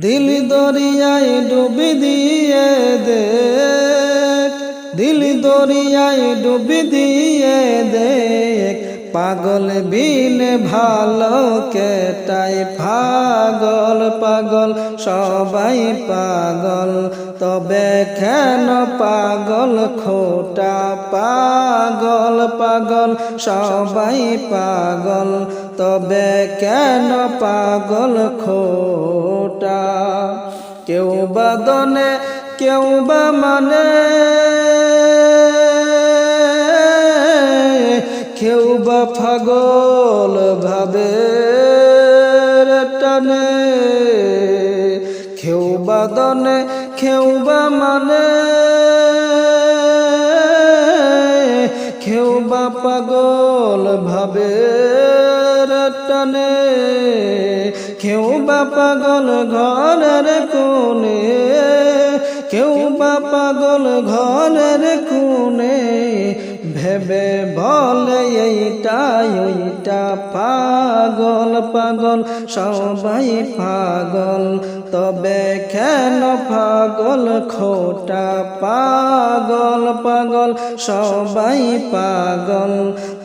দিল দরিয়ায় ডুবি দিয়ে দেখ, দিল দরিয়ায় ডুবি দিয়ে দেখ, পাগল বিন ভালো কেটাই পাগল পাগল সবাই পাগল, তবে কেন পাগল খোটা পাগল পাগল সবাই পাগল, তবে কেন পাগল খোটা। কেউ বা দনে কেউ বা মানে, কেউ বা পাগল ভাবে টানে, কেউ বা দনে কেউ বা মানে, কেউ বা পাগল ভাবে টানে, কেউ বা পাগল ঘরের কোণে, কেউ বা পাগল ঘরের কোণে, ভেবে বলে এইটা ওইটা, পাগল পাগল সবাই পাগল, তবে কেন পাগল খোটা পাগল পাগল সবাই পাগল,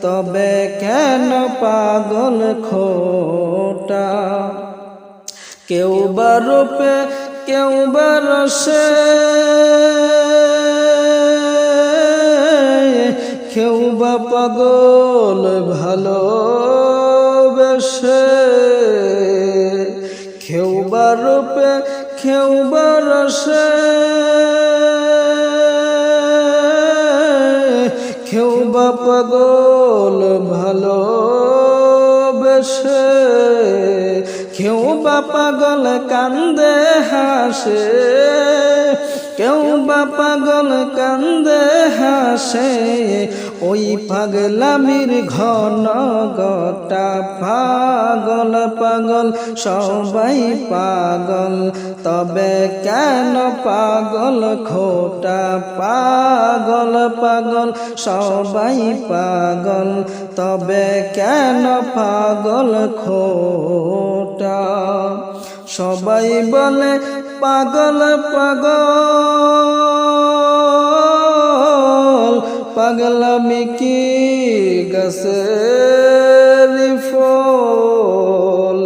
তবে কেন পাগল খোটা। কেউ বা রূপে কেউ বা রসে, কেউ বা পাগল ভালোবেসে, কেউ বা রূপে কেউ বা রসে, কেউ বা পাগল ভালোবেসে, কেউ বা পাগল কান্দে হাসে, কেউ বা পাগল কান্দে হাসে, ওই পাগলামির ঘন গোটা, পাগল পাগল সবাই পাগল, তবে কেন পাগল খোটা পাগল পাগল সবাই পাগল, তবে কেন পাগল খোটা। সবাই বলে পাগল পাগল, পাগলামি কি গাছের ফল,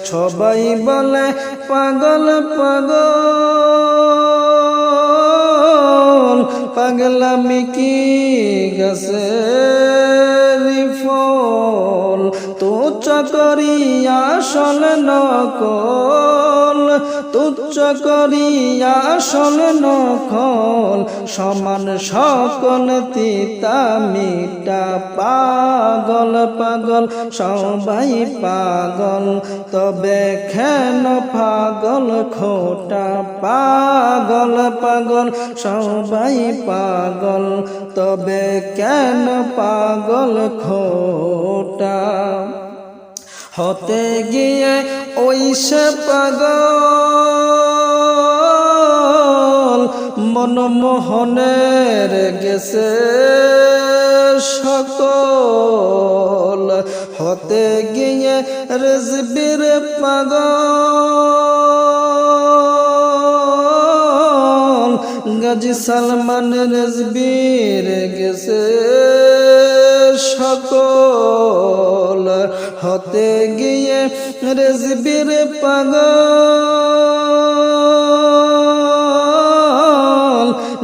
সবাই বলে পাগল পাগল, পাগলামি কি গাছের ফল, তুচ্ছ করি আসল নকল, তুচ্ছ করি আসল নকল, সমান সকল তিতা মিটা, পাগল পাগল সবাই পাগল, তবে কেন পাগল খোটা পাগল পাগল সবাই পাগল, তবে কেন পাগল খোটা। হতে গিয়ে ওই সে পাগল, মনমোহনের গেছে সকল, হতে গিয়ে রেজবির পাগল, গাজী সালমান রেজবির গেছে সকল, হতে গিয়ে রেজবির পাগল,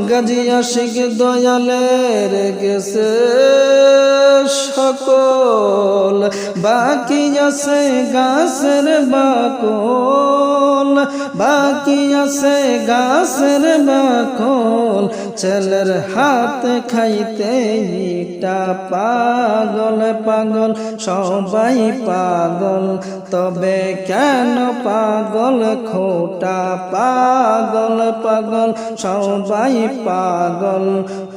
গাজী আশিক দয়ালের গেছে সকল, বাকি আছে গাছের বাকল, বাকি আছে গাছের বাকল, ছেলের হাত খাইতে ইটা, পাগল পাগল সবাই পাগল, তবে কেন পাগল খোটা পাগল পাগল সবাই পাগল,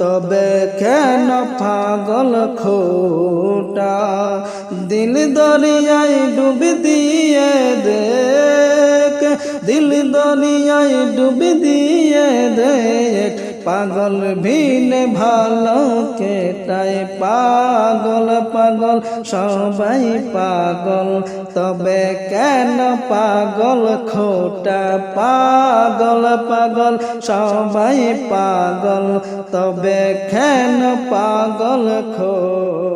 তবে কেন পাগল খোটা। দিল দরিয়ায় ডুবি দিয়ে দেখ, দিল দরিয়ায় ডুবি দিয়ে দেখ, পাগল ভিনে ভালো কে তাই পাগল পাগল সবাই পাগল তবে কেন পাগল খোটা পাগল পাগল সবাই পাগল তবে কেন পাগল খোটা